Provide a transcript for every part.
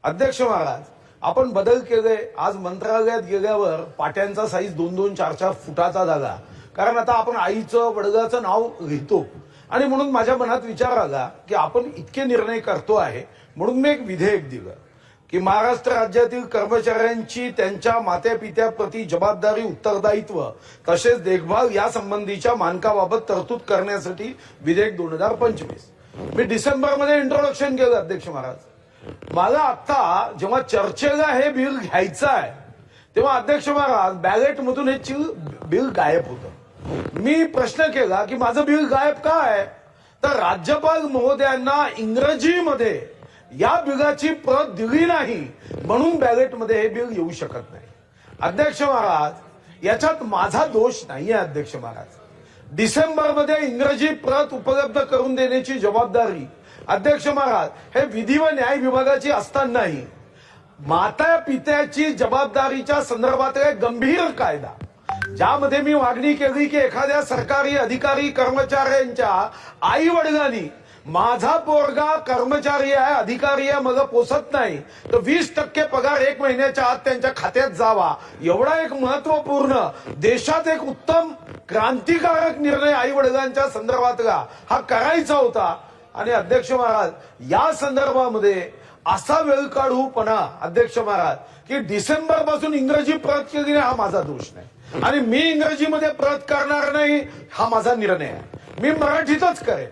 अध्यक्ष महाराज, आपण बदल केले। आज मंत्रालयात गेल्यावर पाट्यांचा साईज 2-2, 4-4 फुटाचा झाला, कारण आता आपण आईचं वडिलाचं नाव लिहितो। आणि म्हणून माझ्या मनात विचार आला की आपण इतके निर्णय करतो आहे, म्हणून मी एक विधेयक दिलं की महाराष्ट्र राज्यातील कर्मचाऱ्यांची त्यांच्या मात्यापित्याप्रती जबाबदारी, उत्तरदायित्व तसेच देखभाल यासंबंधीच्या मानकाबाबत तरतूद करण्यासाठी विधेयक 2025 मी डिसेंबरमध्ये इंट्रोडक्शन केलं। अध्यक्ष महाराज, मला आता जेव्हा चर्चेला हे बिल घ्यायचं आहे तेव्हा अध्यक्ष महाराज बॅलेटमधून हे बिल गायब होतं। मी प्रश्न केला की माझं बिल गायब का आहे, तर राज्यपाल महोदयांना इंग्रजीमध्ये या बिलाची प्रत दिली नाही म्हणून बॅलेटमध्ये हे बिल येऊ शकत नाही। अध्यक्ष महाराज, याच्यात माझा दोष नाहीये। अध्यक्ष महाराज, डिसेंबरमध्ये इंग्रजी प्रत उपलब्ध करून देण्याची जबाबदारी अध्यक्ष महाराज हे विधी व न्याय विभागाची असतानाही माता पित्याची जबाबदारीच्या संदर्भातला एक गंभीर कायदा, ज्यामध्ये मी मागणी केली की एखाद्या सरकारी अधिकारी कर्मचाऱ्यांच्या आई वडिलांनी माझा पोरगा कर्मचारी आहे, अधिकारी आहे, मला पोसत नाही तर 20% पगार 1 महिन्याच्या आत त्यांच्या खात्यात जावा, एवढा एक महत्वपूर्ण देशात एक उत्तम क्रांतिकारक निर्णय आई वडिलांच्या संदर्भातला हा करायचा होता। आणि अध्यक्ष महाराज, या संदर्भामध्ये असा वेळ काढूपणा अध्यक्ष महाराज की डिसेंबर पासून इंग्रजी प्रत केली हा माझा दोष नाही, आणि मी इंग्रजीमध्ये प्रत करणार नाही हा माझा निर्णय आहे। मी मराठीतच करेन,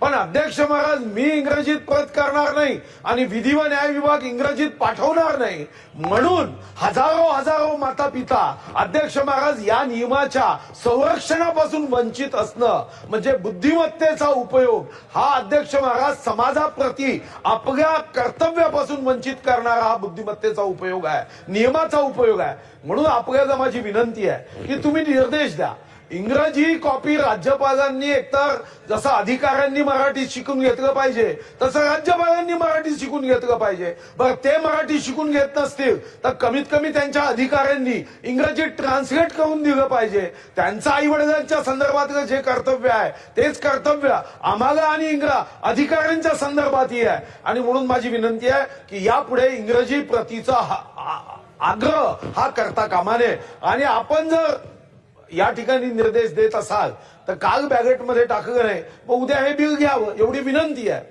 पण अध्यक्ष महाराज मी इंग्रजीत प्रत करणार नाही आणि विधी व न्याय विभाग इंग्रजीत पाठवणार नाही म्हणून हजारो माता पिता अध्यक्ष महाराज या नियमाच्या संरक्षणापासून वंचित असणं म्हणजे बुद्धिमत्तेचा उपयोग हा अध्यक्ष महाराज समाजाप्रती आपल्या कर्तव्यापासून वंचित करणारा हा बुद्धिमत्तेचा उपयोग आहे, नियमाचा उपयोग आहे। म्हणून आपल्याला माझी विनंती आहे की तुम्ही निर्देश द्या। इंग्रजी कॉपी राज्यपालांनी एकतर जसं अधिकाऱ्यांनी मराठी शिकून घेतलं पाहिजे तसं राज्यपालांनी मराठी शिकून घेतलं पाहिजे। बरं, ते मराठी शिकून घेत नसतील तर कमीत कमी त्यांच्या अधिकाऱ्यांनी इंग्रजी ट्रान्सलेट करून दिलं पाहिजे। त्यांचं आई वडिलांच्या संदर्भातलं जे कर्तव्य आहे तेच कर्तव्य आम्हाला आणि अधिकाऱ्यांच्या संदर्भातही आहे। आणि म्हणून माझी विनंती आहे की यापुढे इंग्रजी प्रतीचा आग्रह हा करता कामा नये। आणि आपण जर या ठिकाणी निर्देश देत असाल तर काल बॅलेटमध्ये टाकलं नाही, मग उद्या हे बिल घ्यावं एवढी विनंती आहे।